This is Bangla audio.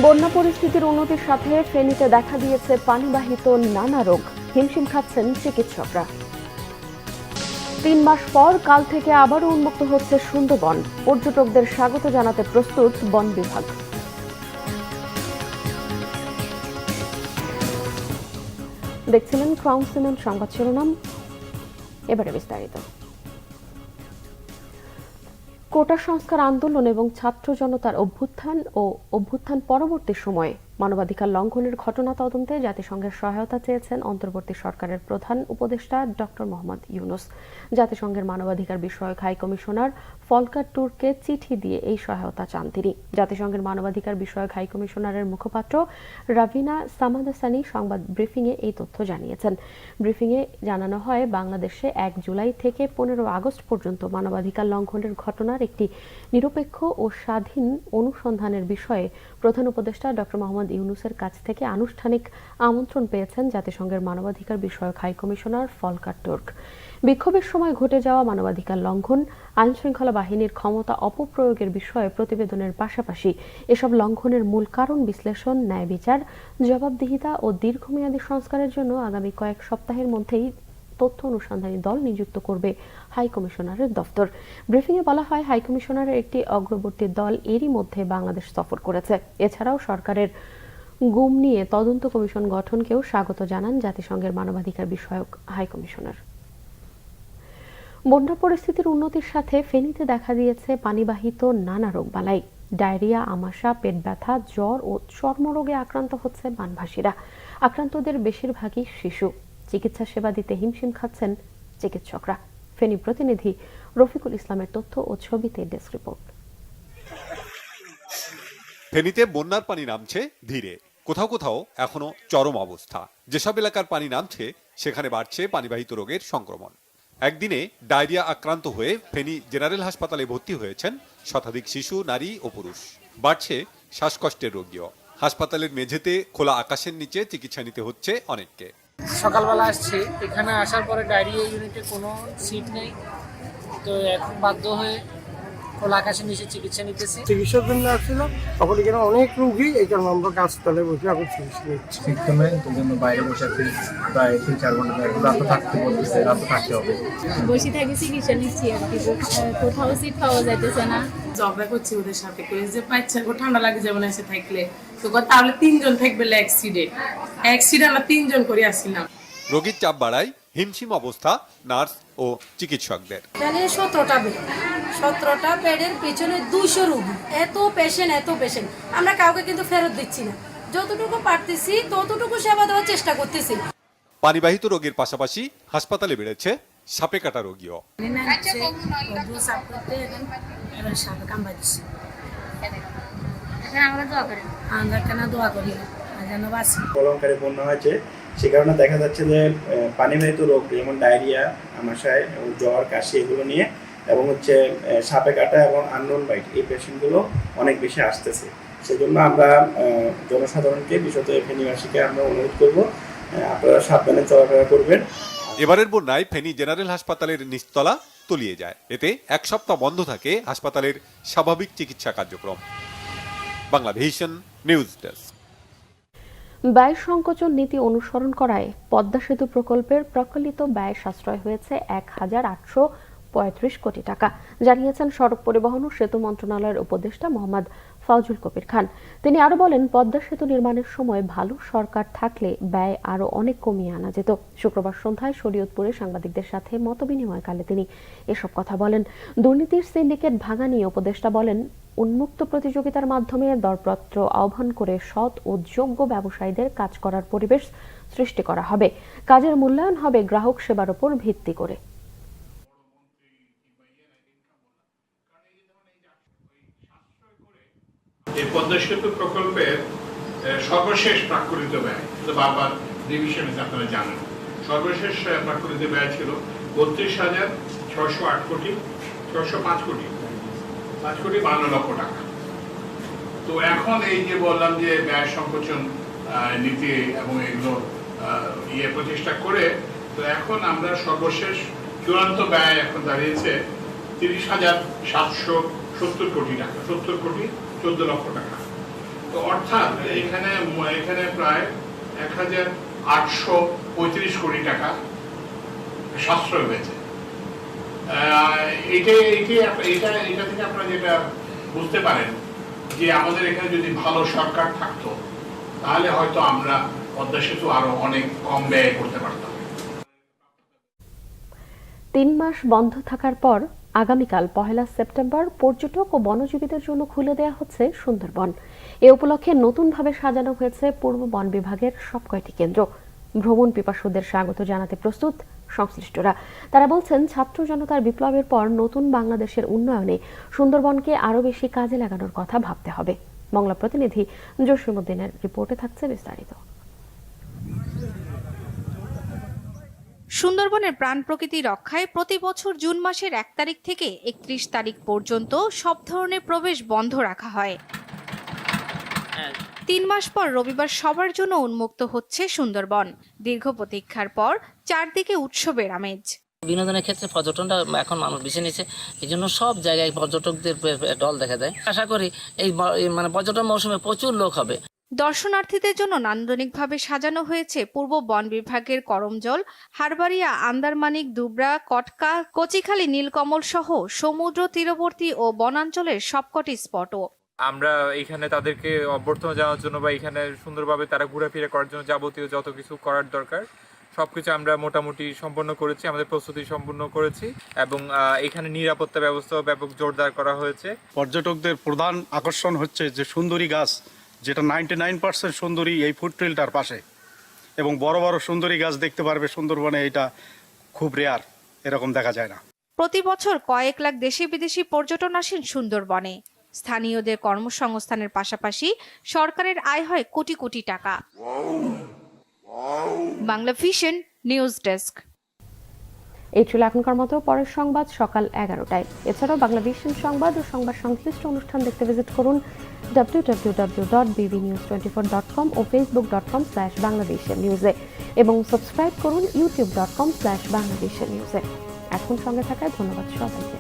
বন্যা পরিস্থিতির উন্নতির সাথে ফেনীতে দেখা দিয়েছে পানিবাহিত নানা রোগ। হিমশিম খাচ্ছেন চিকিৎসকরা। ৩ মাস পর কাল থেকে আবারও উন্মুক্ত হচ্ছে সুন্দরবন। পর্যটকদের স্বাগত জানাতে প্রস্তুত বন বিভাগ। দেখছিলেন ক্রাউন সিমেন্ট সংবাদ শিরোনাম, এবারে বিস্তারিত। কোটা সংস্কার আন্দোলন এবং ছাত্র জনতার অভ্যুত্থান পরবর্তী সময়ে মানবাধিকার লঙ্ঘনের ঘটনা তদন্তে জাতিসংঘের সহায়তা চেয়েছেন অন্তর্বর্তী সরকারের প্রধান উপদেষ্টা ডক্টর মোহাম্মদ ইউনূস। জাতিসংঘের মানবাধিকার বিষয়ক হাই কমিশনার ফলকার টুরকে চিঠি দিয়ে এই সহায়তা চান তিনি। জাতিসংঘের মানবাধিকার বিষয়ক হাই কমিশনারের মুখপাত্র রাভিনা সামাদাসানি সংবাদ ব্রিফিংয়ে এই তথ্য জানিয়েছেন। ব্রিফিংয়ে জানানো হয়, বাংলাদেশে ১ জুলাই থেকে ১৫ আগস্ট পর্যন্ত মানবাধিকার লঙ্ঘনের ঘটনার একটি নিরপেক্ষ ও স্বাধীন অনুসন্ধানের বিষয়ে প্রধান উপদেষ্টা ডক্টর মোহাম্মদ ইউনূসের কাছ থেকে আনুষ্ঠানিক আমন্ত্রণ পেয়েছেন জাতিসংঘের মানবাধিকার বিষয়ক হাই কমিশনার ফলকার টুর্ক। বিক্ষোভের সময় ঘটে যাওয়া মানবাধিকার লঙ্ঘন, আইনশৃঙ্খলা বাহিনীর ক্ষমতা অপপ্রয়োগের বিষয়ে প্রতিবেদনের পাশাপাশি এসব লঙ্ঘনের মূল কারণ বিশ্লেষণ, ন্যায় বিচার, জবাবদিহিতা ও দীর্ঘমেয়াদী সংস্কারের জন্য আগামী কয়েক সপ্তাহের মধ্যেই তথ্য অনুসন্ধানী দল নিযুক্ত করবে হাই কমিশনারের দফতর। ব্রিফিংয়ে বলা হয়, হাই কমিশনারের একটি অগ্রবর্তী দল এরই মধ্যে বাংলাদেশ সফর করেছে। এছাড়াও সরকারের গুম নিয়ে তদন্ত কমিশন গঠনকেও স্বাগত জানান জাতিসংঘের মানবাধিকার বিষয়ক হাই কমিশনার। বন্যা পরিস্থিতির উন্নতির সাথে ফেনীতে দেখা দিয়েছে পানিবাহিত নানা রোগবালাই। ডায়রিয়া, আমাশা, পেট ব্যথা, জ্বর ও চর্মরোগে আক্রান্ত হচ্ছে বানভাসীরা। আক্রান্তদের বেশিরভাগই শিশু। চিকিৎসা সেবা দিতে হিমশিম খাচ্ছেন চিকিৎসকরা। ফেনী প্রতিনিধি রফিকুল ইসলামের তথ্য ও ছবিতে ডেস্ক রিপোর্ট। ফেনীতে বন্যার পানি নামছে ধীরে, কোথাও কোথাও এখনো চরম অবস্থা। যেসব এলাকার পানি নামছে সেখানে বাড়ছে পানিবাহিত রোগের সংক্রমণ। একদিনে ডায়রিয়া আক্রান্ত হয়ে ফেনী জেনারেল হাসপাতালে ভর্তি হয়েছেন শতাধিক শিশু, নারী ও পুরুষ। বাড়ছে শ্বাসকষ্টের রোগীও। হাসপাতালের মেঝেতে খোলা আকাশের নিচে চিকিৎসা নিতে হচ্ছে অনেককে। সকালবেলা আসছি, এখানে আসার পরে ডায়রিয়া ইউনিটে কোনো সিট নেই, তো এখন বাধ্য হয়ে খোলা আকাশের নিচে চিকিৎসা নিতেছি। চিকিৎসার জন্য আসছিলাম, তখন এখানে অনেক রোগী, এই কারণে আমরা গাছতলে বসে এখন চিকিৎসা নিচ্ছি। শীতকালে তোর জন্য বাইরে বসে আছি প্রায় ৩-৪ ঘন্টা, রাত থাকতে বলতেছে, রাত থাকতে হবে। বসে থাকি, চিকিৎসা নিচ্ছি আর কি। কোথাও সিট পাওয়া যাইতেছে না। ঝগড়া করছি ওদের সাথে করে যে বাচ্চা ঠান্ডা লাগে যেমন এসে থাকলে তো তাহলে 3 জন থাকবে অ্যাক্সিডেন্ট আমরা 3 জন করে আসছিলাম। রোগীর চাপ বাড়ায় হিমশিম অবস্থা নার্স ও চিকিৎসকদের। 17টা বেডের পিছনে 200 রোগী, এত পেশেন্ট আমরা কাউকে কিন্তু ফেরত দিচ্ছি না। যতটুকু পারতেছি ততটুকু সেবা দেওয়ার চেষ্টা করতেছি। পানিবাহিত রোগের পাশাপাশি হাসপাতালে বেড়েছে সাপে কাটা রোগীও। প্রলয়ঙ্কারী বন্যা হয়েছে, সে কারণে দেখা যাচ্ছে যে পানিবাহিত রোগ যেমন ডায়রিয়া, আমাশয়, জ্বর, কাশি এগুলো নিয়ে এবং সাপে কাটা এবং আননোন বাইট এই পেশেন্টগুলো অনেক বেশি আসতেছে। সেজন্য আমরা জনসাধারণকে, বিশেষত ফেনীবাসীকে আমরা অনুরোধ করব, আপনারা সাবধানে চলাফেরা করবেন। এবারের বন্যায় ফেনী জেনারেল হাসপাতালের নিচতলা তলিয়ে যায়। এতে 1 সপ্তাহ বন্ধ থাকে হাসপাতালের স্বাভাবিক চিকিৎসা কার্যক্রম। Bangla vision news desk. ব্যয় সংকোচন নীতি অনুসরণ করায় পদ্মা সেতু প্রকল্পের প্রকল্পিত ব্যয় সাশ্রয় হয়েছে ১,৮৩৫ কোটি টাকা, জানিয়েছেন সড়ক পরিবহন ও সেতু মন্ত্রণালয়ের উপদেষ্টা মোহাম্মদ ফাউজুল কবির খান। তিনি আরো বলেন, পদ্মা সেতু নির্মাণের সময় ভালো সরকার থাকলে ব্যয় আরো অনেক কমিয়ে আনা যেত। শুক্রবার সন্ধ্যায় শরীয়তপুরে সাংবাদিকদের সাথে মতবিনিময়কালে তিনি এসব কথা বলেন। দুর্নীতির সিন্ডিকেট ভাঙা নিয়ে উপদেষ্টা বলেন, উন্মুক্ত প্রতিযোগিতার মাধ্যমে দরপত্র আহ্বান করে সৎ ও যোগ্য ব্যবসায়ীদের কাজ করার পরিবেশ সৃষ্টি করা হবে। কাজের মূল্যায়ন হবে গ্রাহক সেবার উপর ভিত্তি করে। এই পদ্মা সেতু প্রকল্পের সর্বশেষ প্রাক্কলিত ব্যয় বারবার রিভিশন আপনারা জানেন, সর্বশেষ প্রাক্কলিত ব্যয় ছিল ৩২,৬০৮ কোটি ৬০৫ কোটি ৫,৫২ লক্ষ টাকা। তো এখন এই যে বললাম যে ব্যয় সংকোচন নীতি এবং এগুলো প্রচেষ্টা করে, তো এখন আমরা সর্বশেষ চূড়ান্ত ব্যয় এখন দাঁড়িয়েছে ৩০,৭৭০ কোটি টাকা, ৭০ কোটি ১৪ লক্ষ টাকা। তো অর্থাৎ এখানে প্রায় 1835 কোটি টাকা সাশ্রয় হয়েছে। এটা থেকে আপনারা যেটা বুঝতে পারেন যে আমাদের এখানে যদি ভালো সরকার থাকতো তাহলে হয়তো আমরা পদ্মা সেতু আরো অনেক কম ব্যয় করতে পারতাম। 3 মাস বন্ধ থাকার পর আগামীকাল 1 সেপ্টেম্বর পর্যটক ও বনজীবীদের জন্য খুলে দেওয়া হচ্ছে সুন্দরবন। এ উপলক্ষে নতুনভাবে সাজানো হয়েছে পূর্ব বন বিভাগের সবকয়টি কেন্দ্র। ভ্রমণ পিপাসুদের স্বাগত জানাতে প্রস্তুত সংশ্লিষ্টরা। তারা বলছেন, ছাত্র জনতার বিপ্লবের পর নতুন বাংলাদেশের উন্নয়নে সুন্দরবনকে আরো বেশি কাজে লাগানোর কথা ভাবতে হবে। বাংলা প্রতিনিধি জসিমউদ্দিনের রিপোর্টে থাকছে বিস্তারিত। সুন্দরবনের প্রাণ প্রকৃতি রক্ষায় প্রতি বছর জুন মাসের 1 তারিখ থেকে 31 তারিখ পর্যন্ত সব ধরনের প্রবেশ বন্ধ রাখা হয়। 3 মাস পর রবিবার সবার জন্য উন্মুক্ত হচ্ছে সুন্দরবন। দীর্ঘ প্রতীক্ষার পর চারদিকে উৎসবের আমেজ। বিনোদনের ক্ষেত্রে পর্যটনটা এখন মানুষ বেছে নিচ্ছে, এই জন্য সব জায়গায় পর্যটকদের দল দেখা যায়। আশা করি এই পর্যটন মৌসুমে প্রচুর লোক হবে। দর্শনার্থীদের জন্য নান্দনিকভাবে সাজানো হয়েছে পূর্ব বন বিভাগের করমজল, হারবাড়িয়া, আন্দারমানিক, দুবরা, কটকা, কচিখালী, নীলকমল সহ সমুদ্র তীরবর্তী ও বনাঞ্চলের সবকটি স্পটও। আমরা এখানে তাদেরকে অভ্যর্থনা জানানোর জন্য বা এখানে সুন্দরভাবে তারা ঘোরাফেরা করার জন্য যাবতীয় যত কিছু করার দরকার সবকিছু আমরা মোটামুটি সম্পন্ন করেছি, আমাদের প্রস্তুতি সম্পূর্ণ করেছি এবং এখানে নিরাপত্তা ব্যবস্থা ব্যাপক জোরদার করা হয়েছে। পর্যটকদের প্রধান আকর্ষণ হচ্ছে যে সুন্দরী গাছ, যেটা 99% সুন্দরী এই ফুড ট্রেলটার পাশে, এবং বড় বড় সুন্দরী গাছ দেখতে পারবে সুন্দরবনে। এটা খুব রেয়ার, এরকম দেখা যায় না। প্রতি বছর কয়েক লাখ দেশি বিদেশি পর্যটন আসেন সুন্দরবনে। স্থানীয়দের কর্মসংস্থানের পাশাপাশি সরকারের আয় হয় কোটি কোটি টাকা। Bangla vision news desk. এই ছিল এখনকার মতো। পরের সংবাদ সকাল 11টায়। এছাড়াও বাংলা ভিশন সংবাদ ও সংবাদ সংশ্লিষ্ট অনুষ্ঠান দেখতে ভিজিট করুন www.bbnews24.com ও facebook.com/bangladeshnewse এবং সাবস্ক্রাইব করুন youtube.com/bangladeshnewse। এখন সঙ্গে থাকায় ধন্যবাদ সবাইকে।